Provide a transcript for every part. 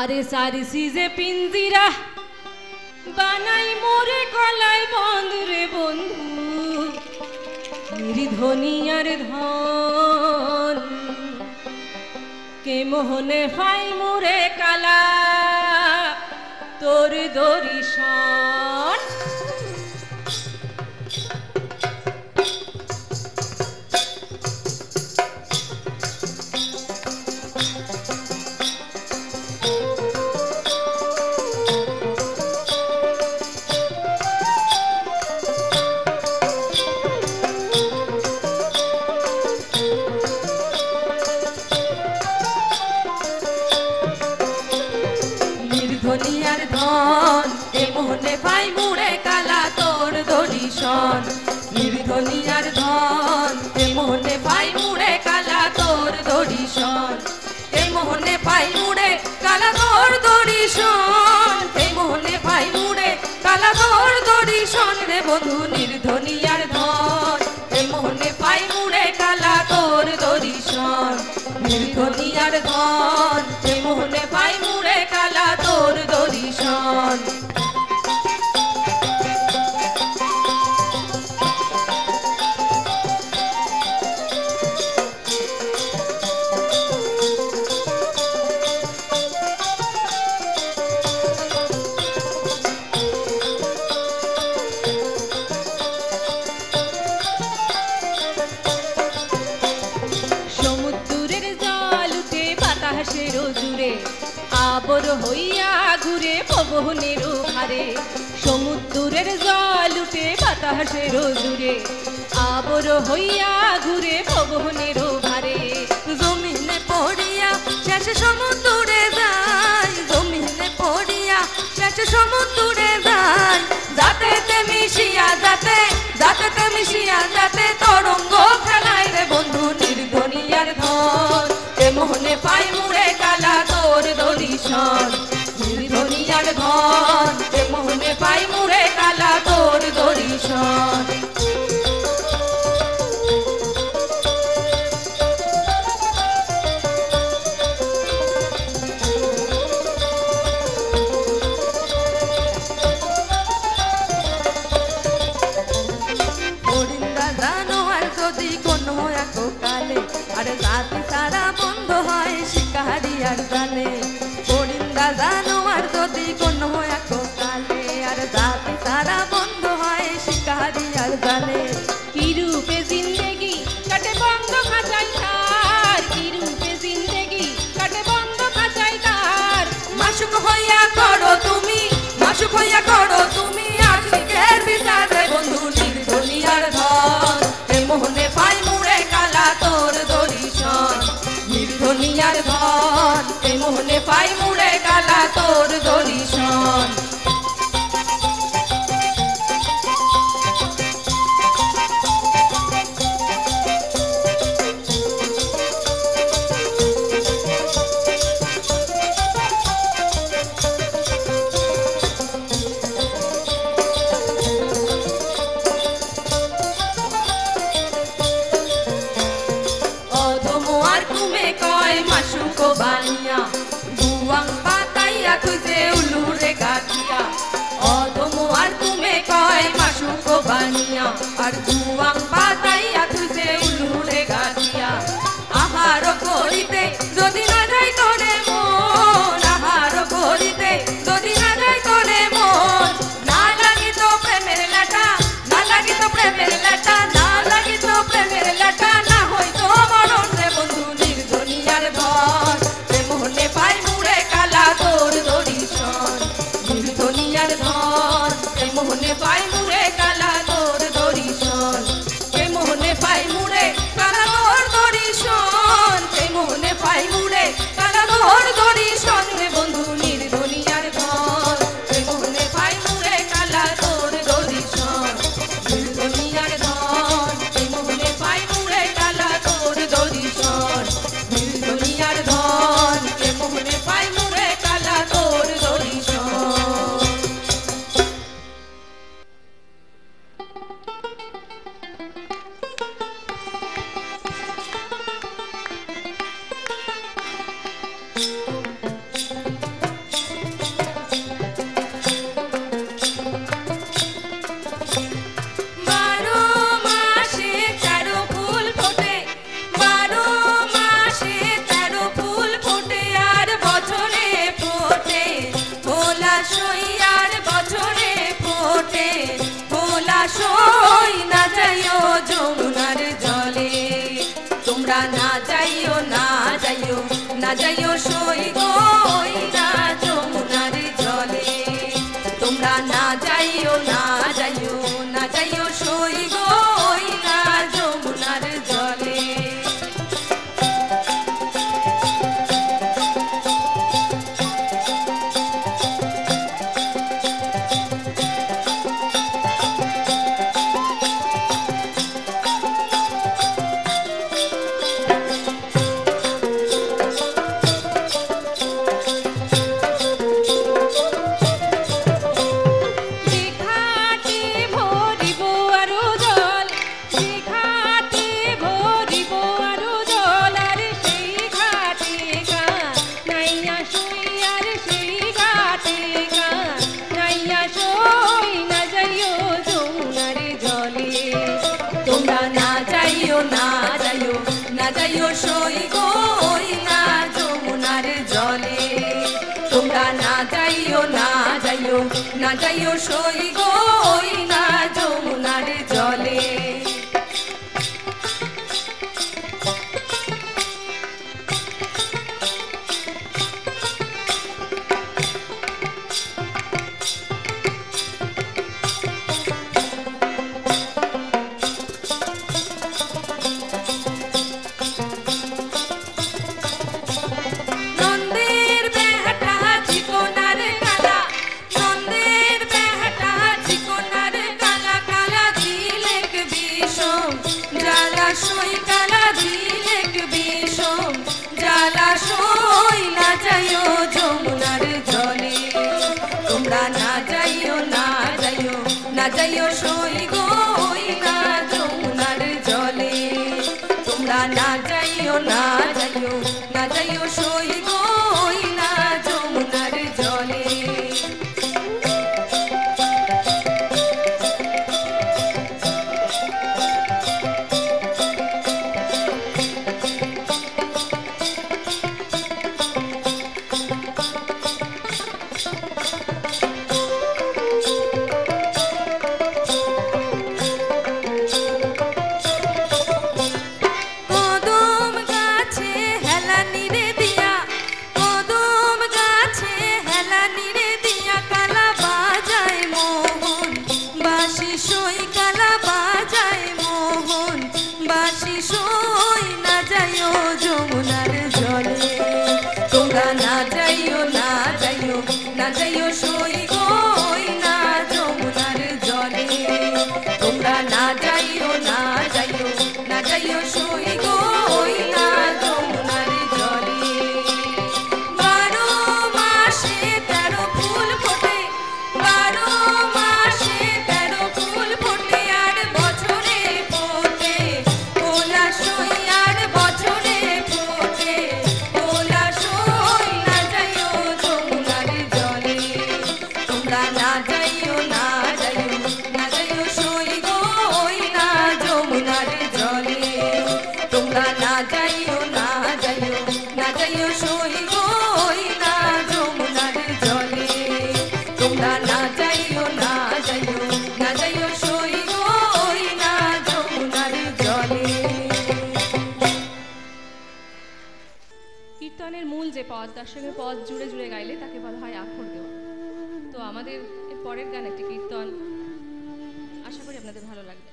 আরে সারিসি যে পিঞ্জিরা বানাই মোরে কলাই বন্ধুরে বন্ধু নির্ধনী আর ধন কে মোহনে ফাই মোরে কালা তোর দরিশন ধনিয়ার ধন এ মোহনে পাই মুড়ে কালা তোর দরিশন নির্ধনিয়ার ধন এ মোহনে পাই মুড়ে কালা তোর দরিশন এ মোহনে পাই মুড়ে কালা তোর দরিশন এ মোহনে পাই মুড়ে কালা তোর দরিশন রে বন্ধু নির্ধনিয়ার ধন এ মোহনে পাই মুড়ে কালা তোর দরিশন নির্ধনিয়ার ধন এ মোহনে পাই মুড়ে কালা তোর দরিশন সমুদ্রের জল উঠে বাতাসের জুড়ে আবর হইয়া ঘুরে পবনের ভারে সমুদ্রের জল উঠে বাতাসের জুড়ে আবর হইয়া ঘুরে পবনের ভারে জমিনে পড়িয়া শেষ সমুদ্রে যায় জমিনে পড়িয়া শেষ সমুদ্রে যায় যাতে মিশিয়া যাতে মিশিয়া যাতে তরঙ্গ ফেলায় রে বন্ধু নির্ধনিয়ার ধন এ মোহনে পাই মুড়ে কালা তোর দরিশন নির্ধনিয়ার ধন এ মোহনে পাই মুড়ে কালা তোর দরিশন যদি কোনো এক কালে আর রাত সারা বন্ধ হয় শিকারিয়ার জানে পরিন্দা জানো আর যদি কোনো এক কালে আর রাত সারা বন্ধ হয় শিকারিয়ার জানে কি রূপে জিন্দেগি কাটে বন্ধ খাঁচাই তার কি রূপে জিন্দেগি কাটে বন্ধ খাঁচাই তার মাসুক হইয়া করো তুমি আজকের বিচারে বন্ধু নির্ধনিয়ার ধন মোহনে পাই মুড়ে কালা তোর দরিশন নির্ধনিয়ার ধন এ মোহনে পাই মুড়ে কালা তোর দরিশন মাসুকো বানিয়া বুয়াং পাতাইয়া তুই উলুরে গাঠিয়া অদম আর তুমি কয় মাসুকো বানিয়া আর বুয়াং পাতাইয়া তুই উলুরে গাঠিয়া আহার করিতে যদি না যাই তোরে মন আহার করিতে যদি না যাই তোরে মন না লাগিত প্রেমের লাটা না লাগিত প্রেমের লাটা না লাগিত প্রেমের লাটা না হইতো মরণ রে বন্ধু নির্ধনিয়ার ধন এ মোহনে পাই মুড়ে কালা তোর দরিশন নির্ধনিয়ার ধন এ মোহনে পাই মুড়ে কালা তোর দরিশন এ মোহনে পাই মুড়ে কালা তোর দরিশন এ মোহনে পাই মুড়ে কালা তোর দরিশন রে বন্ধু নির্ধনিয়ার ধন এ মোহনে পাই মুড়ে কালা তোর দরিশন নির্ধনিয়ার ধন যাইও না যাইও না যাইও সই গো ওই না যমুনার জলে তোমরা না যাইও না যাইও না যাইও সই গো ওই না যমুনার জলে যাইও সই গো ওই না যমুনার জলে তোমরা না যাইও না যাইও না যাইও সই গো ওই না যমুনার জলে না যাইও সই গো ওই না যমুনার জলে তোমরা না যাইও না যাইও না যাইও সই গো ওই না যমুনার জলে না যাইও সই গো ওই না যমুনার জলে তোমরা না যাইও না যাইও না যাইও সই গো ওই না যমুনার জলে 12 মাসে 13 ফুল ফোটে 12 মাসে 13 ফুল ফোটে আর বছরে ফোটে ওলা সই আর বছরে ফোটে ওলা সই না যাইও যমুনার তোমরা না যাইও না যাইও না যাইও সই গো ওই না যমুনার জলে তোমরা না যাইও না যাইও না যাইও সই গো ওই না যমুনার জলে তোমরা না যাইও না যাইও না যাইও সই গো ওই না যমুনার জলে কীর্তনের মূল যে পদ তার সঙ্গে পদ জুড়ে জুড়ে গাইলে তাকে বলা হয় আখর দেওয়া। তো আমাদের এর পরের গান একটি কীর্তন, আশা করি আপনাদের ভালো লাগবে।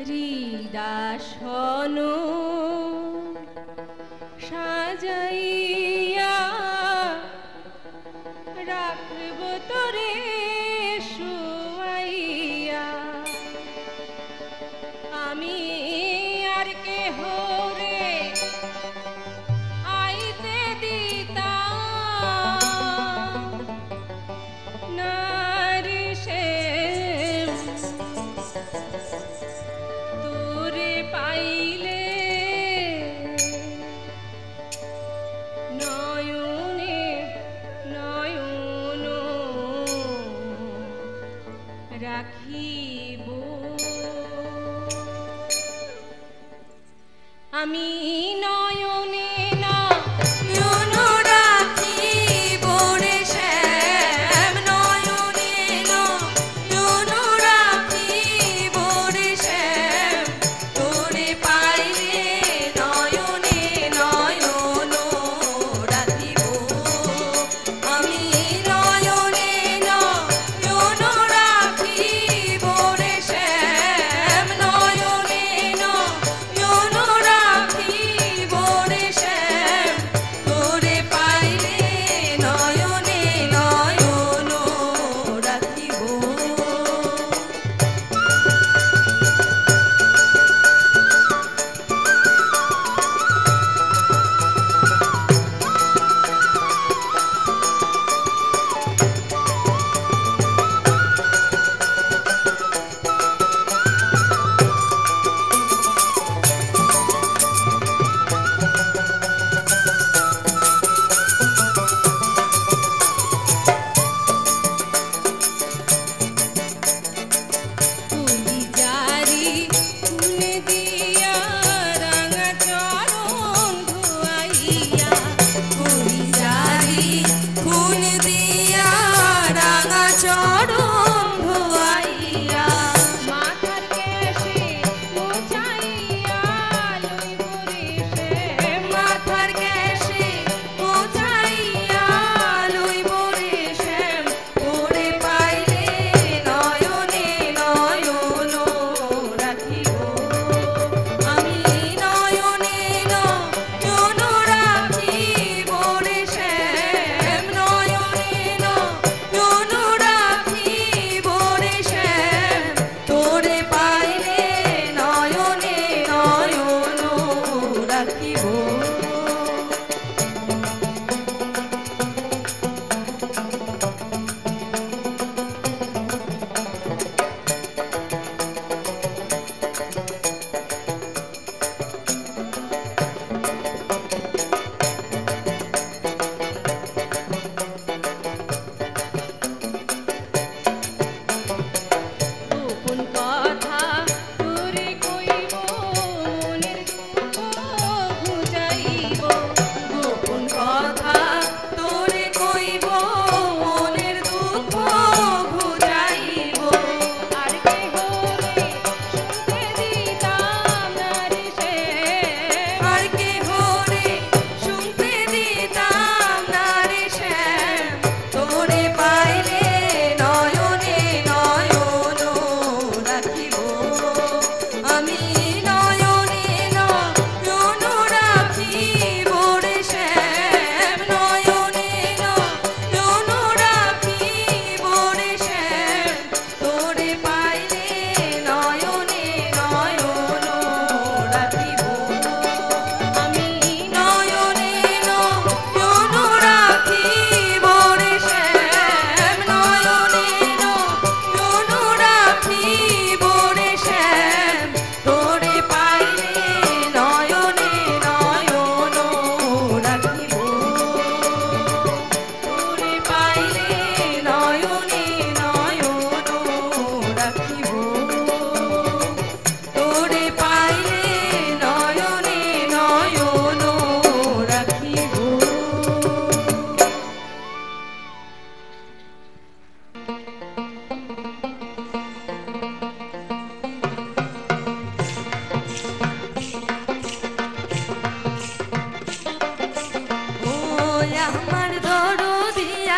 হৃদাসন সাজাইয়া রাখব তোরে শুয়াইয়া আমি আর কেহ রে আইতে দিতাম নারী সে পাইলে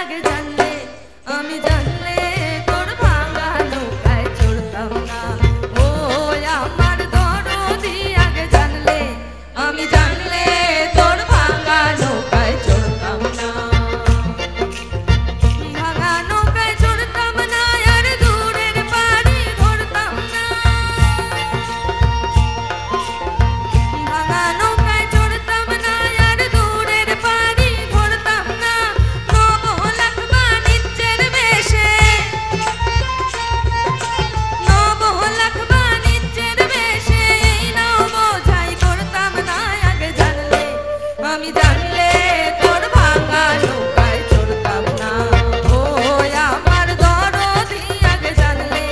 আগে জানলে, আমি জানলে তোর ভাঙা নৌকায় চড়তাম না। ও আমার দরদি আগে জানলে, আমি জানলে তোর ভাঙা নৌকায় চড়তাম না। ভাঙা নৌকায় চড়তাম না, আর দূরের পাড়ি ধরতাম না। ভাঙা নৌকায় চড়তাম না, আর দূরের পাড়ি ধরতাম না। নবলাখ বাণিজ্যের বেশে, নবলাখ বাণিজ্যের বেশে এই নাও বোঝাই করতাম না। আগে জানলে, আমি জানলে তোর ভাঙা নৌকায় চড়তাম না। ও আমার দরদি আগে জানলে,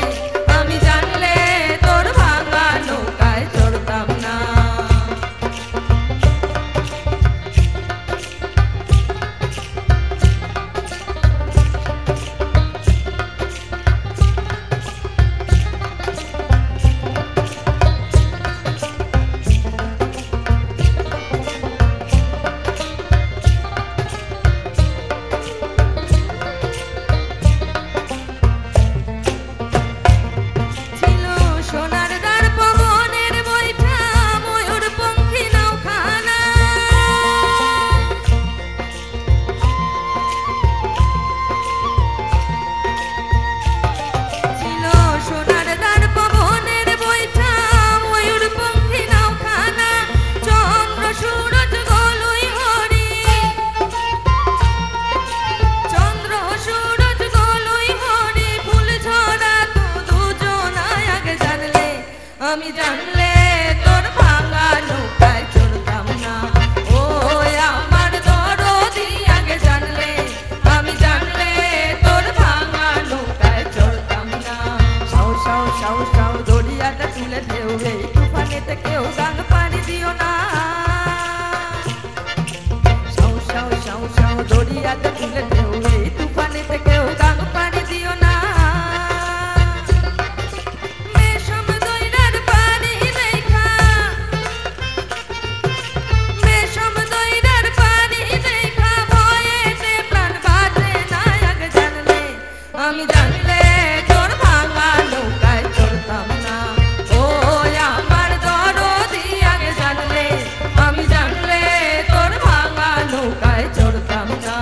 আমি জানলে তোর ভাঙা নৌকায় চড়তাম না। ছিল সোনার দ্বার পবনের বৈঠা, ময়ূর পঙ্খী নৌখানা। ছিল সোনার দ্বার পবনের বৈঠা, ময়ূর পঙ্খী নৌখানা। চন্দ্র সূরজ গলুই হরি, চন্দ্র সূরজ গলুই হরি। ফুল ঝরা তো দুজনায় আগে জানলে, আমি জানলে তোর ভাঙা নৌকায় চড়তাম না। ও আমার দরদি আগে জানলে, আমি জানলে তোর ভাঙা নৌকায় চড়তাম না। সাউ সাউ সাউ সাউ দরিয়াটা তুলে ঢেউ, এই তুফানেতে কেউ গান পানি দিও না। সাউ সাউ সাউ সাউ দরিয়াটা তুলে ঢেউ, এই তুফানেতে কেউ গান পানি দিও না। মেষম দইরার পানি দেখা, মেষম দইরার পানি দেখা, ভয়েতে প্রাণ বাঁচে না। আগে জানলে, আমি জানলে তোর ভাঙা নৌকায় চড়তাম না। ও আমার দরদি আগে জানলে, আমি জানলে তোর ভাঙা নৌকায় চড়তাম না।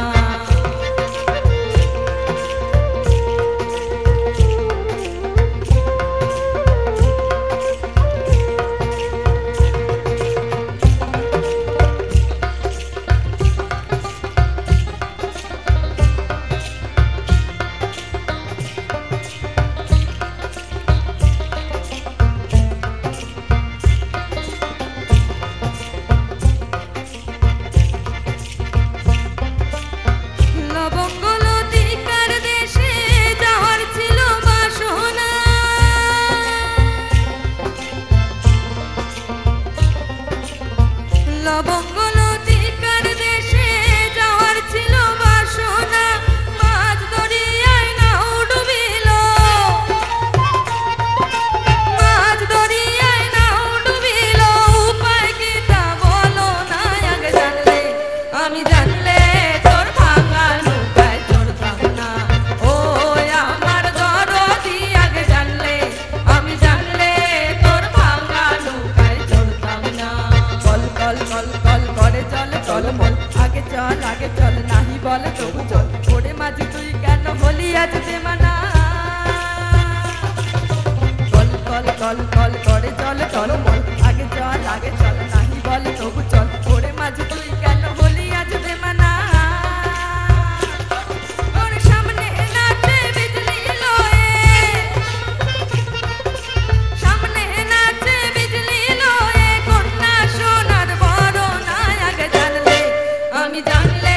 লবঙ্গলতিকার দেশে যাওয়ার ছিল বাসনা। লবঙ্গলতিকার দেশে যাওয়ার ছিল বাসনা। মাঝ দরিয়ায় নাও ডুবিল, মাঝ দরিয়ায় নাও ডুবিল। উপায় কি তা বলো না। আগে জানলে, আমি জানলে তোর ভাঙা নৌকায় চড়তাম না। ও আমার দরদি আগে জানলে, আমি জানলে তোর ভাঙা নৌকায় চড়তাম না। কল কল কল কল করে চল চল মল, আগে চল নাহি বলে তবু চল। ওরে মাঝি তুই কেন হলি আজ বেমানা। কল কল কল কল করে চল চল মল, আগে চল নাহি বলে তবু চল। ওরে মাঝি তুই কেন হলি আজ বেমানা। ওর সামনে নাচে বিজলি লয়ে, সামনে নাচে বিজলি লয়ে। কন্যা সোনার বরণা। আগে জানলে, আমি জানলে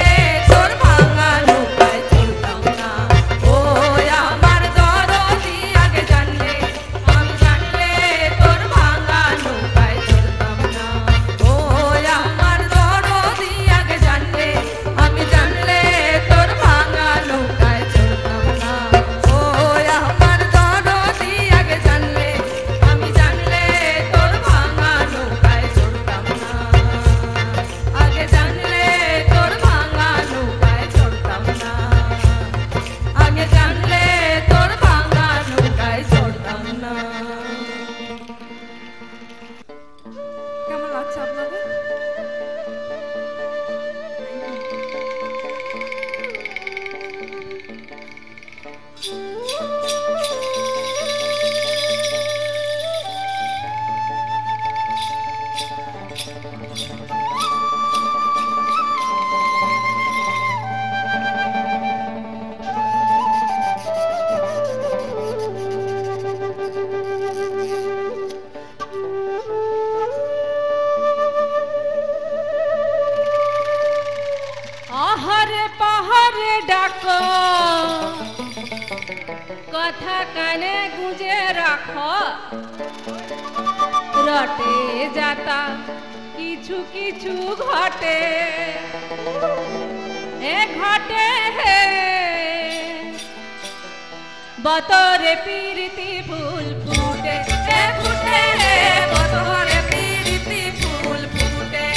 তোর ভাঙা নৌকায় চড়তাম না। ও আমার দরদি আগে জানলে, আমি জানলে তোর ভাঙা নৌকায় চড়তাম না। ও আমার দরদি কথা কানে গুঁজে রাখো, রটে যাতা কিছু কিছু ঘটে, এ ঘটে হে বতরে প্রীতি ফুল ফুটে, এ ফুটে হে বতরে প্রীতি ফুল ফুটে।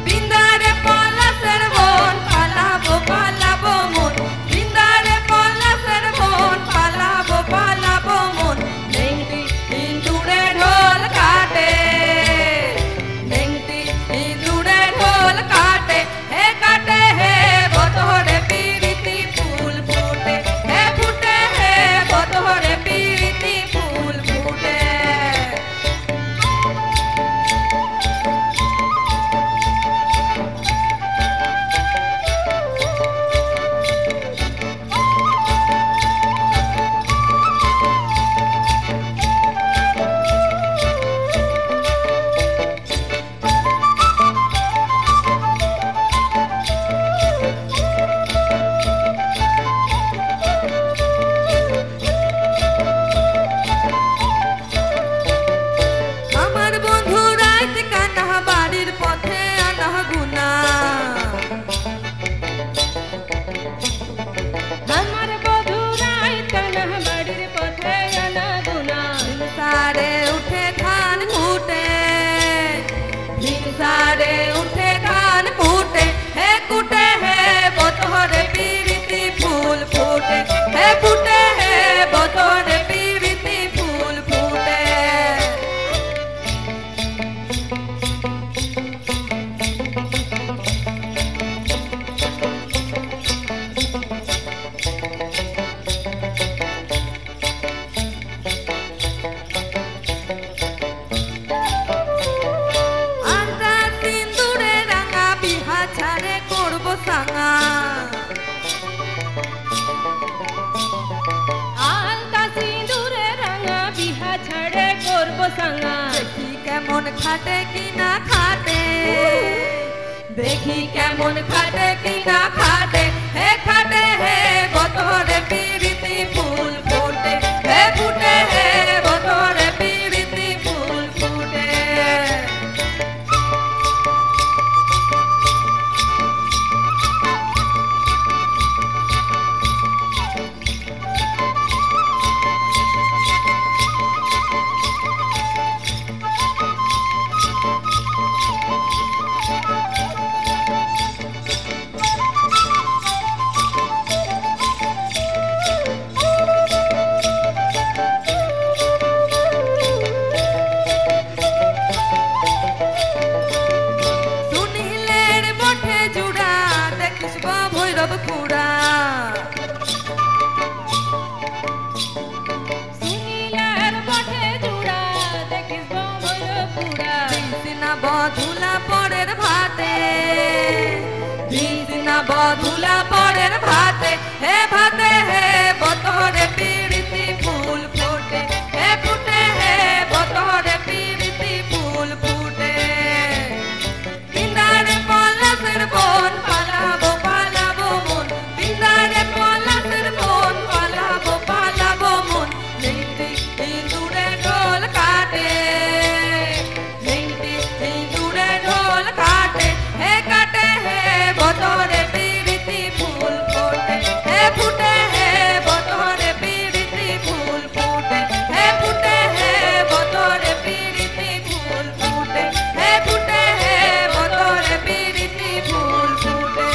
বিন্দারে পলাশের বন পালাবো পালাবো মন, বিন্দারে পলাশের বন পালাবো পালাবো মন। নেংটি ইঁদুরে ঢোল কাটে, নেংটি ইঁদুরে ঢোল কাটে, হে কাটে হে বতরে প্রীতি ফুল ফুটে, হে ফুটে হে বতরে প্রীতি ফুল ফুটে। আমার বন্ধু রাত কানা বাড়ির পথে আনা গুনা, আমার বন্ধু রাত কানা বাড়ির পথে আনা গুনা। সারে উঠে ধান কুটে, সারে উঠে ধান কুটে, হে কুটে হে বতরে প্রীতি ফুল ফুটে, হে ফুটে হে বতরে প্রীতি ফুল ফুটে। আন্তা সিন্দুরে রাঙা বিহা ছাড়ে করবো সাঙা, আলতা সিঁদুরে রাঙা বিহা ছাড়ে করবো সাঙা। দেখি কেমন খাটে কি না খাটে, দেখি কেমন খাটে কি না খাটে, হে খাটে হে বতরে প্রীতি ফুল ফুটে, হে ফুটে হে বতরে প্রীতি ফুল ফুটে। সুনীলের বটে জুড়া দেখিস গো ভৈরব খুড়া, সুনীলের বটে জুড়া দেখিস গো ভৈরব খুড়া। দিনা বধুলা পরের ভাতে, দিনা বধুলা পরের ভাতে, হে ভাতে হে বতরে প্রীতি ফুল ফুটে, হে ফুটে হে বতরে প্রীতি ফুল ফুটে। বিন্দারে পলাশের বন পালাবো পালাবো মন, বিন্দারে পলাশের বন পালাবো পালাবো মন। নেংটি ইঁদুরে ঢোল কাটে, নেংটি ইঁদুরে ঢোল কাটে, হে কাটে হে বতরে প্রীতি ফুল ফুটে, হে ফুটে হে বতরে প্রীতি ফুল ফুটে, হে ফুটে হে বতরে প্রীতি ফুল ফুটে, হে ফুটে হে বতরে প্রীতি ফুল ফুটে।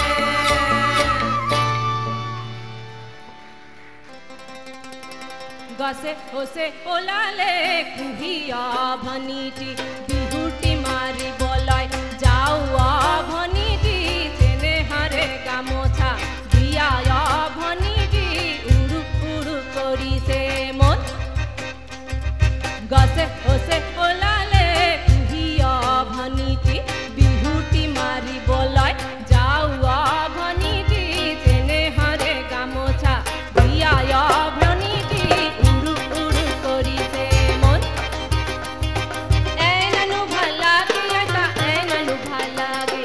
গছে ওসে ওলালে কুহিয়া ভনিটি, বিহুটি মারি বলয় যাও ভনিটি, চেনে হারে গামোছা দিয়া ভনিটি, উড়ু উড়ু করিছে মন। গছে ওসে ওলালে কুহিয়া ভনিটি, বিহুটি মারি বলয় যাও ভনিটি, চেনে হারে গামোছা দিয়া ভনিটি, উড়ু উড়ু করিছে মন। এনানু ভালা গিয়াটা এনানু ভালা গে,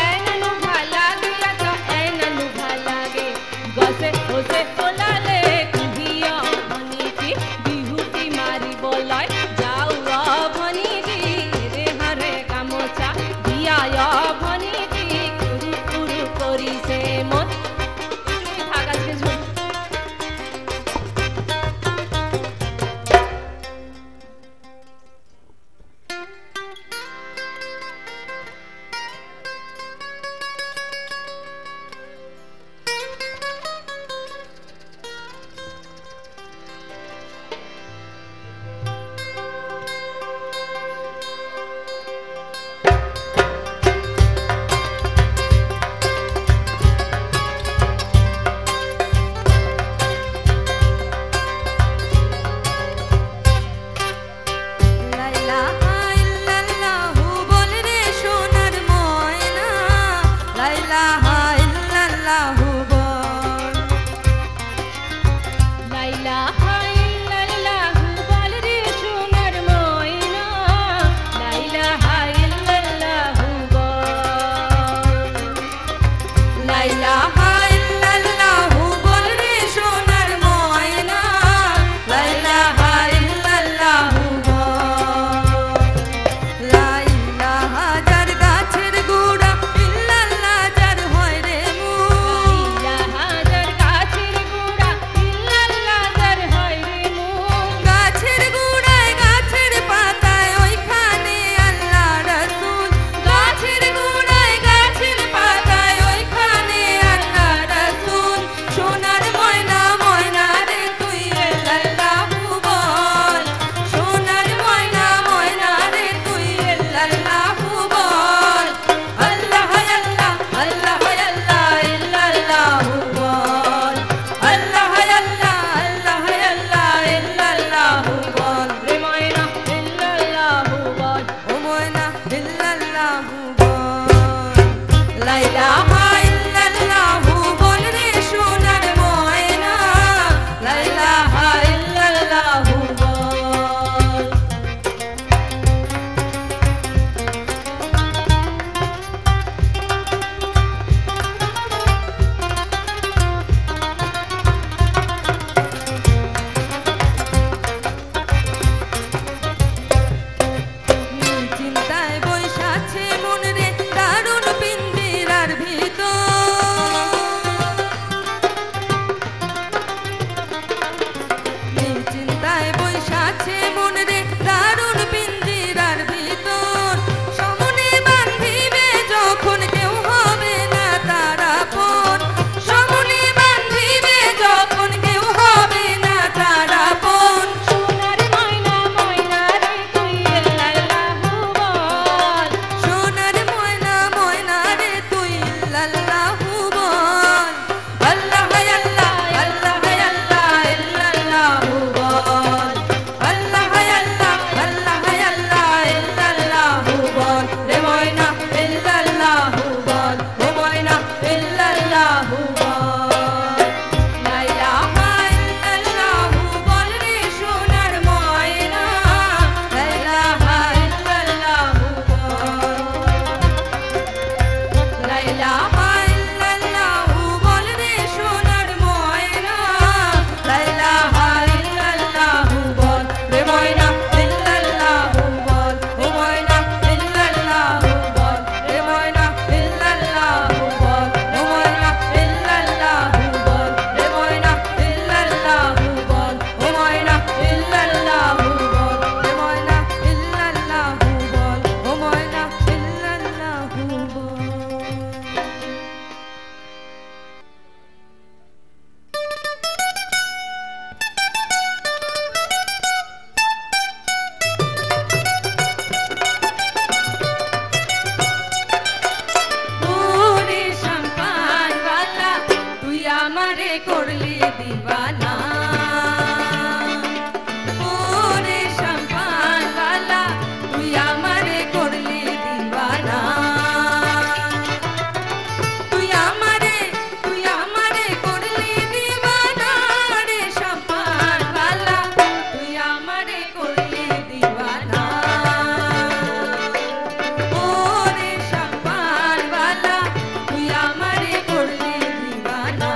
এনানু ভালা গিয়াটা এনানু ভালা গে। গছে ওসে ওলালে করলি দিবানা ওরে সম্পানওয়ালা তুই আমারে করলি দিবানা তুই আমারে করলি দিবানা রে সম্পানওয়ালা তুই আমারে করলি দিবানা ওরে সম্পানওয়ালা তুই আমারে করলি দিবানা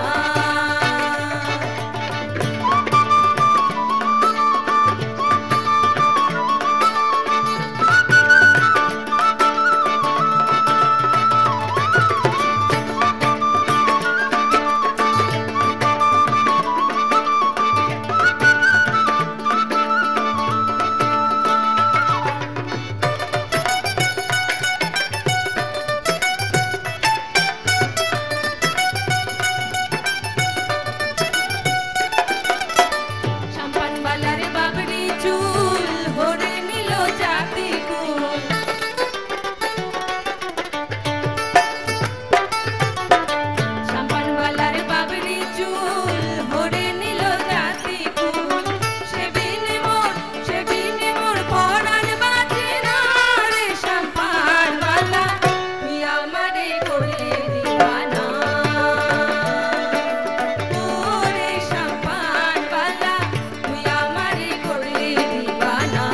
সম্পানওয়ালার বাবরি চুল ভরে নিল জাতি কুল সম্পানওয়ালার বাবরি চুল ভরে নিল জাতি কুল সেবিনে মোর পরাণ বাজে না রে সম্পানওয়ালা তুই আমারে করলি দিবানা ওরে সম্পানওয়ালা তুই আমারে করলি দিবানা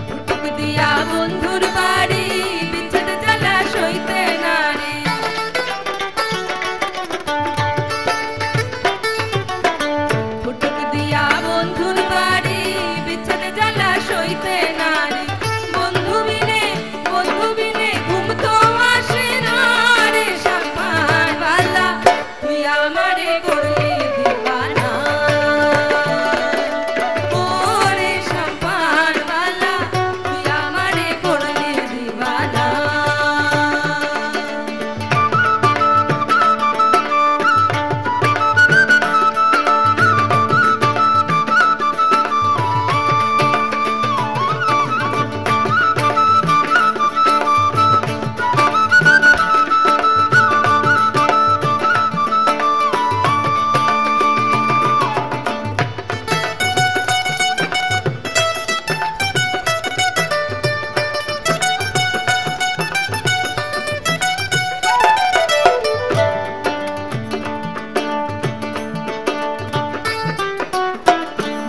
ফুটুক দিয়া বন্ধুর বাড়ি বিচ্ছেদ জ্বালা সইতে না রে ফুটুক দিয়া বন্ধুর বাড়ি বিচ্ছেদ জ্বালা সইতে না রে বন্ধু বিনে ঘুম তো আসে না রে সম্পানওয়ালা তুই আমারে করলি দিবানা ওরে সম্পানওয়ালা তুই আমারে করলি দিবানা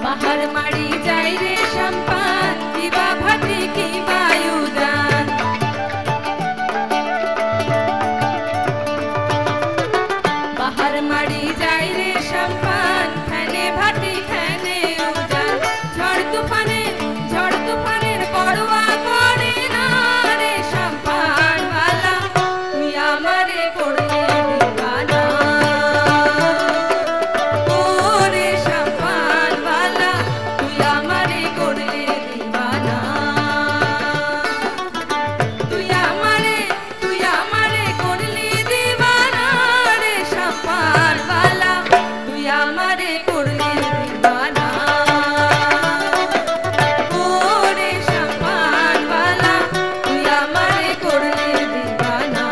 বাহার মারি যাই রে সম্পান কিবা ভাটি কি বায়ুদান বাহার মারি যাই রে সম্পান খানে ভাটি খানে উজান ঝড় তুফানের পরোয়া করে না রে সম্পানওয়ালা তুই আমারে করলি দিবানা ওরে সম্পানওয়ালা তুই আমারে করলি দিবানা তুই আমারে করলি দিবানা রে সম্পানওয়ালা তুই আমারে করলি দিবানা ওরে সম্পানওয়ালা তুই আমারে করলি দিবানা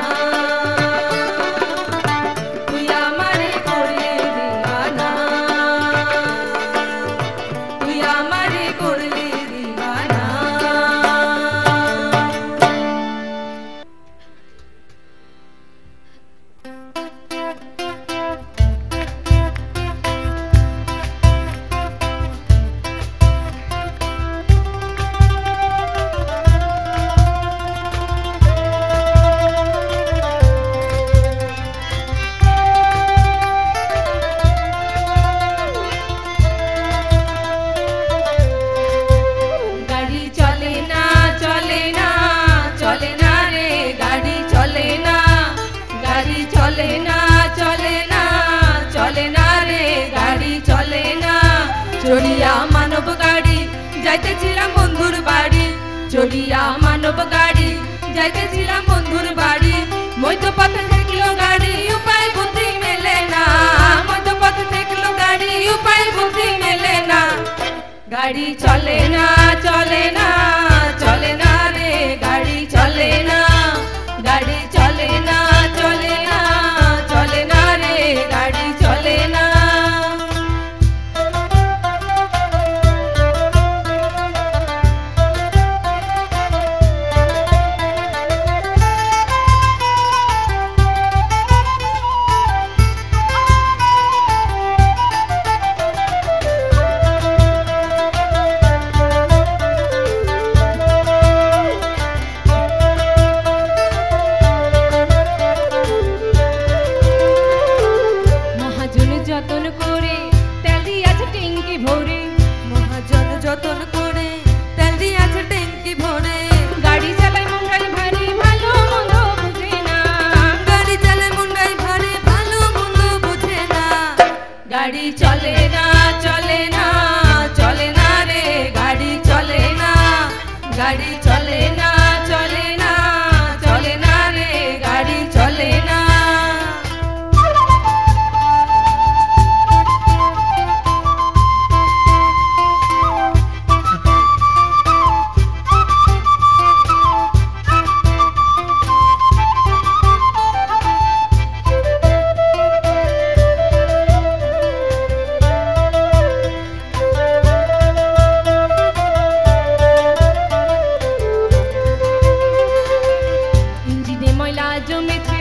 তুই আমারে করলি দিবানা তুই আমারে করলি দিবানা গাড়ি চলে না রে গাড়ি চলে না রে গাড়ি চলে না চড়িয়া মানব গাড়ি যাইতেছিলাম বন্ধুর বাড়ি চড়িয়া মানব গাড়ি যাইতেছিলাম বন্ধুর বাড়ি মধ্যপথে দেখলো গাড়ি উপায় বুদ্ধি মেলে না মধ্যপথে দেখলো গাড়ি উপায় বুদ্ধি মেলে না গাড়ি চলে না চলে না চলে না রে গাড়ি চলে না গাড়ি চলে না চলে না চলে না রে গাড়ি চলে না যতন করে তেল দিয়েছে ট্যাঙ্কি ভরে মহাজন যতন করে তেল দিয়েছে ট্যাঙ্কি ভরে গাড়ি চালায় মুন্ডাই ভারী ভালো মন্দ বুঝে না গাড়ি চালায় মুন্ডাই ভারী ভালো মন্দ বুঝে না গাড়ি চলে না চলে না চলে না রে গাড়ি চলে না গাড়ি চলে না চলে না চলে না রে গাড়ি চলে না জমেছে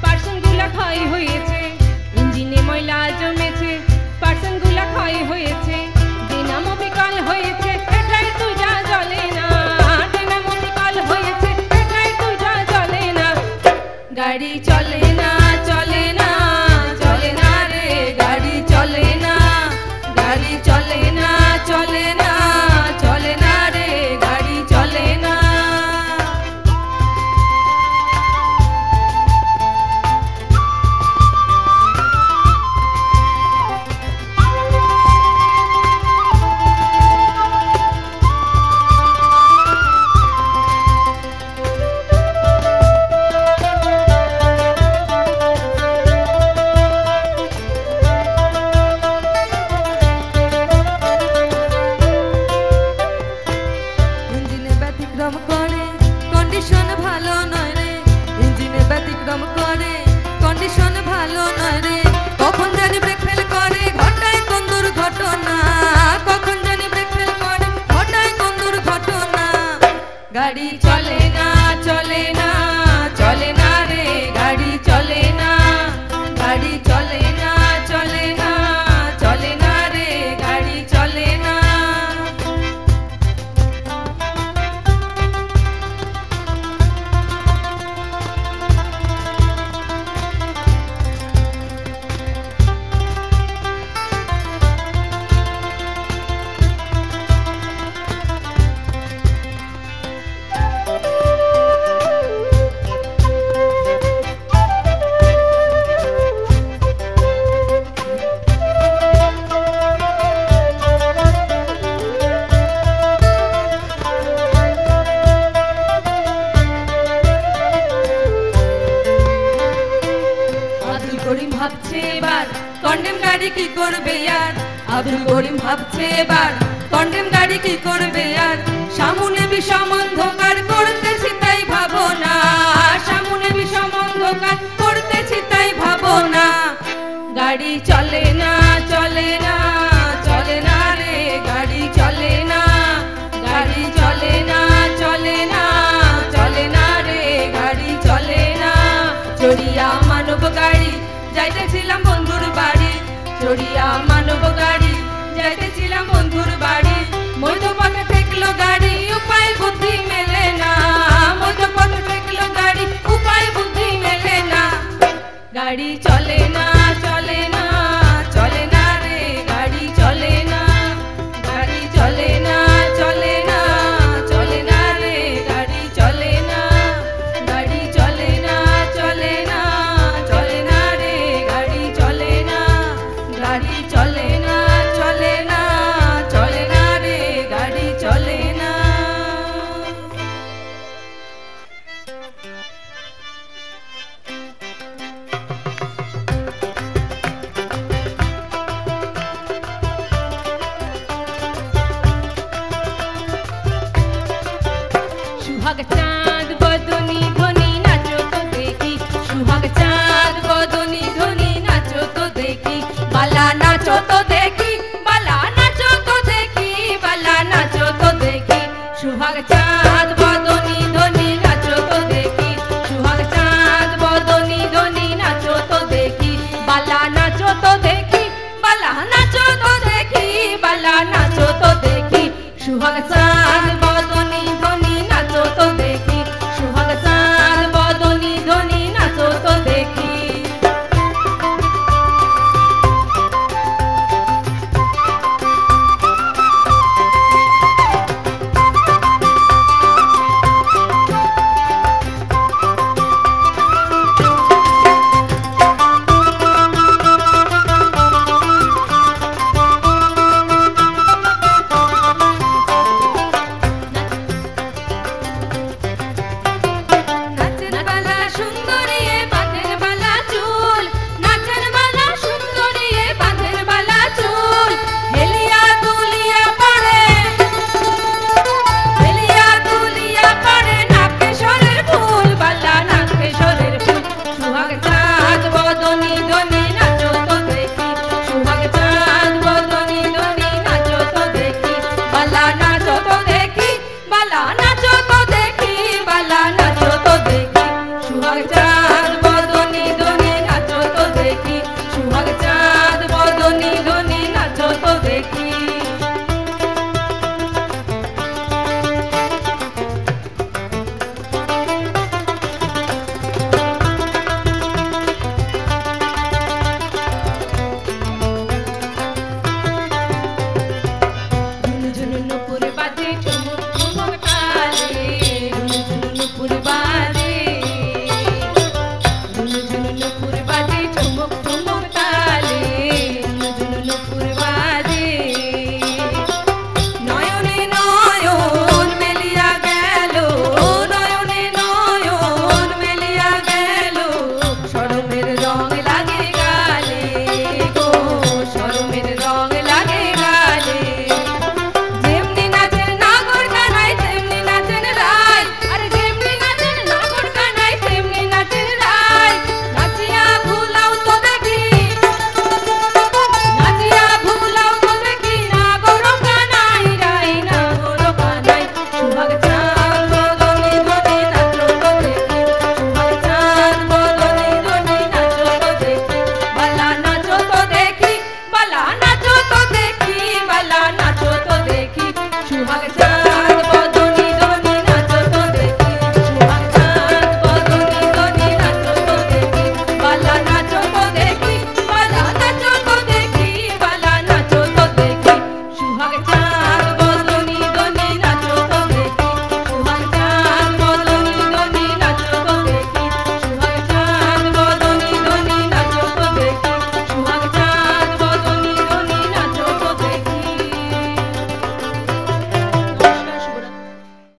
পার্সনগুলা ক্ষয় হয়েছে ইঞ্জিনে ময়লা জমেছে পার্সনগুলা ক্ষয় হয়েছে ডিনামো বিকল হয়েছে এটাই তুইটা জ্বলে না ডিনামো বিকল হয়েছে এটাই তুইটা জ্বলে না গাড়ি চলে না চলে না চলে না রে গাড়ি চলে না গাড়ি চলে না চলে না চলে না রে গাড়ি চলে না কন্ডিশন ভালো নয় রে ইঞ্জিনে ব্যতিক্রম করে কন্ডিশন ভালো নয় রে কখন জানি ব্রেক ফেল করে ঘটায় কোন দুর্ঘটনা কখন জানি ব্রেক ফেল করে ঘটায় কোন দুর্ঘটনা গাড়ি চলে না চলে না চলে না রে গাড়ি চলে না গাড়ি চলে না চলে না চলে না রে গাড়ি চলে না ভাবছে এবার কন্ডেম গাড়ি কি করবে আর আব্দুল করিম ভাবছে এবার কন্ডেম গাড়ি কি করবে আর সামনে বিষম অন্ধকার করতেছি তাই ভাবো না সামনে বিষম অন্ধকার করতেছি তাই ভাবো না গাড়ি চলে না চলে না চলে না রে গাড়ি চলে না গাড়ি চলে না চলে না চলে না রে গাড়ি চলে না চড়িয়া মানব গাড়ি যাইতেছিলাম বন্ধুর বাড়ি চড়িয়া মানব গাড়ি যাইতেছিলাম বন্ধুর বাড়ি মধ্যপথে দেখলো গাড়ি উপায় বুদ্ধি মেলে না মধ্যপথে দেখলো গাড়ি উপায় বুদ্ধি মেলে না গাড়ি চলে না চলে না চলে না রে গাড়ি চলে না গাড়ি চলে না চলে না চলে না রে গাড়ি চলে না গাড়ি চলে না চলে না চলে না রে গাড়ি চলে না গাড়ি চলে না চলে না চলে না রে গাড়ি চলে না सुहाग चाँद बदनी धनी नाचो तो देखी सुहाग चाँद बदनी धनी